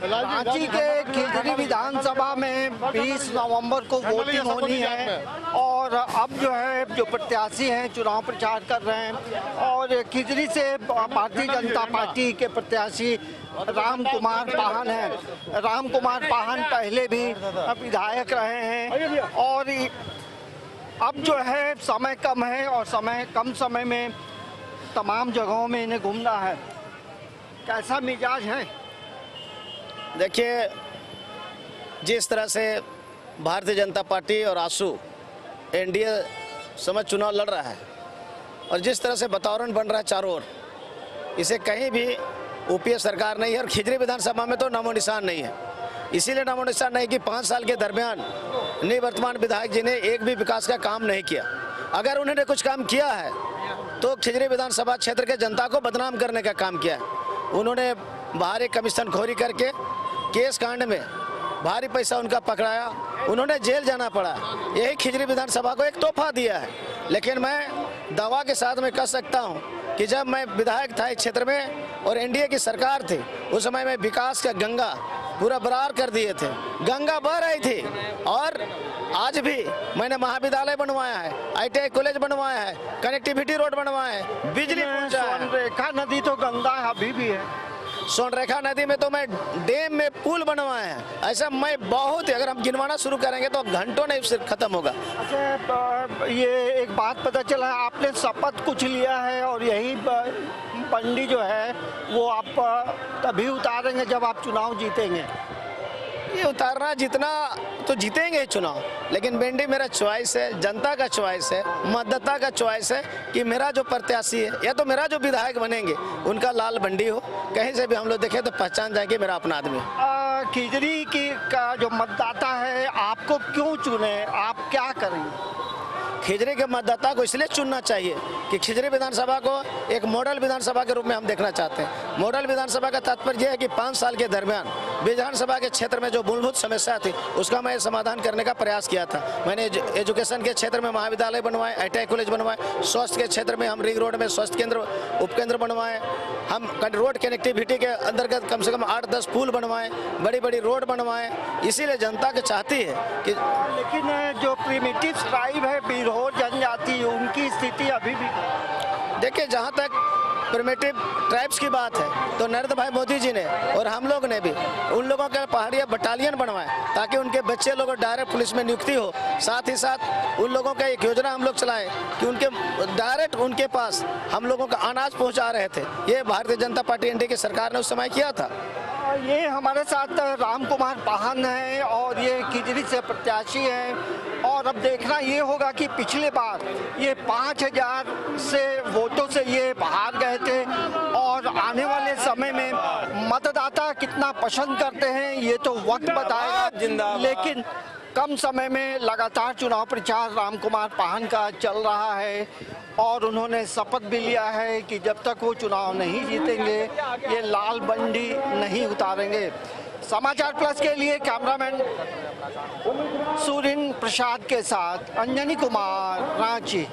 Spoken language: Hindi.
रांची के खिजरी विधानसभा में 20 नवंबर को वोटिंग होनी है और अब जो है जो प्रत्याशी हैं चुनाव प्रचार कर रहे हैं और खिजरी से भारतीय जनता पार्टी के प्रत्याशी राम कुमार पाहन हैं। राम कुमार पाहन पहले भी विधायक रहे हैं और अब जो है समय कम है और कम समय में तमाम जगहों में इन्हें घूमना है। कैसा मिजाज है? देखिए, जिस तरह से भारतीय जनता पार्टी और आसू एनडीए समझ चुनाव लड़ रहा है और जिस तरह से वातावरण बन रहा है चारों ओर, इसे कहीं भी यूपीए सरकार नहीं है और खिजरी विधानसभा में तो नामो निशान नहीं है। इसीलिए नामो निशान नहीं कि 5 साल के दरमियान निवर्तमान विधायक जी ने एक भी विकास का काम नहीं किया। अगर उन्होंने कुछ काम किया है तो खिजरी विधानसभा क्षेत्र के जनता को बदनाम करने का काम किया है। उन्होंने बाहरी कमीशन खोरी करके केस कांड में भारी पैसा उनका पकड़ाया, उन्होंने जेल जाना पड़ा। यही खिजरी विधानसभा को एक तोहफा दिया है। लेकिन मैं दावा के साथ में कह सकता हूं कि जब मैं विधायक था इस क्षेत्र में और एनडीए की सरकार थी, उस समय में विकास का गंगा पूरा बरार कर दिए थे, गंगा बह रही थी। और आज भी मैंने महाविद्यालय बनवाया है, ITI कॉलेज बनवाया है, कनेक्टिविटी रोड बनवाया है, बिजली पहुंचा है। सोनरेखा नदी तो गंदा अभी भी है। सोनरेखा नदी में तो मैं डैम में पुल बनवाए हैं। ऐसा मैं बहुत, अगर हम गिनवाना शुरू करेंगे तो घंटों नहीं सिर्फ खत्म होगा। अच्छा, ये एक बात पता चला है, आपने शपथ कुछ लिया है और यही बंडी जो है वो आप तभी उतारेंगे जब आप चुनाव जीतेंगे। ये उतारना जितना तो जीतेंगे चुनाव, लेकिन बेंडी मेरा चॉइस है, जनता का चॉइस है, मतदाता का चॉइस है कि मेरा जो प्रत्याशी है या तो मेरा जो विधायक बनेंगे उनका लाल बंडी हो, कहीं से भी हम लोग देखें तो पहचान जाएंगे मेरा अपना आदमी। खिजरी का जो मतदाता है आपको क्यों चुने, आप क्या करेंगे? खिजरी के मतदाता को इसलिए चुनना चाहिए कि खिजरी विधानसभा को एक मॉडल विधानसभा के रूप में हम देखना चाहते हैं। मॉडल विधानसभा का तात्पर्य यह है कि 5 साल के दरमियान विधानसभा के क्षेत्र में जो मूलभूत समस्या थी उसका मैं समाधान करने का प्रयास किया था। मैंने एजुकेशन के क्षेत्र में महाविद्यालय बनवाए, ITI कॉलेज बनवाए, स्वास्थ्य के क्षेत्र में हम रिंग रोड में स्वास्थ्य केंद्र उपकेंद्र बनवाए, हम रोड कनेक्टिविटी के अंतर्गत कम से कम 8-10 पुल बनवाए, बड़ी बड़ी रोड बनवाए। इसीलिए जनता के चाहती है कि, लेकिन जो प्रिमिटिव ट्राइब है, बिरहोर जनजाति, उनकी स्थिति अभी भी। देखिए, जहाँ तक प्रिमिटिव ट्राइब्स की बात है तो नरेंद्र भाई मोदी जी ने और हम लोग ने भी उन लोगों के पहाड़िया बटालियन बनवाए ताकि उनके बच्चे लोगों को डायरेक्ट पुलिस में नियुक्ति हो। साथ ही साथ उन लोगों का एक योजना हम लोग चलाए कि उनके डायरेक्ट उनके पास हम लोगों का अनाज पहुंचा रहे थे। ये भारतीय जनता पार्टी एनडीए की सरकार ने उस समय किया था। ये हमारे साथ राम कुमार पाहन हैं और ये खिजरी से प्रत्याशी हैं और अब देखना ये होगा कि पिछले बार ये 5000 से वोटों से ये हार गए थे और आने वाले समय में मतदाता कितना पसंद करते हैं ये तो वक्त बताएगा। लेकिन कम समय में लगातार चुनाव प्रचार राम कुमार पाहन का चल रहा है और उन्होंने शपथ भी लिया है कि जब तक वो चुनाव नहीं जीतेंगे ये लाल बंडी नहीं उतारेंगे। समाचार प्लस के लिए कैमरामैन सुरिन प्रसाद के साथ अंजनी कुमार, रांची।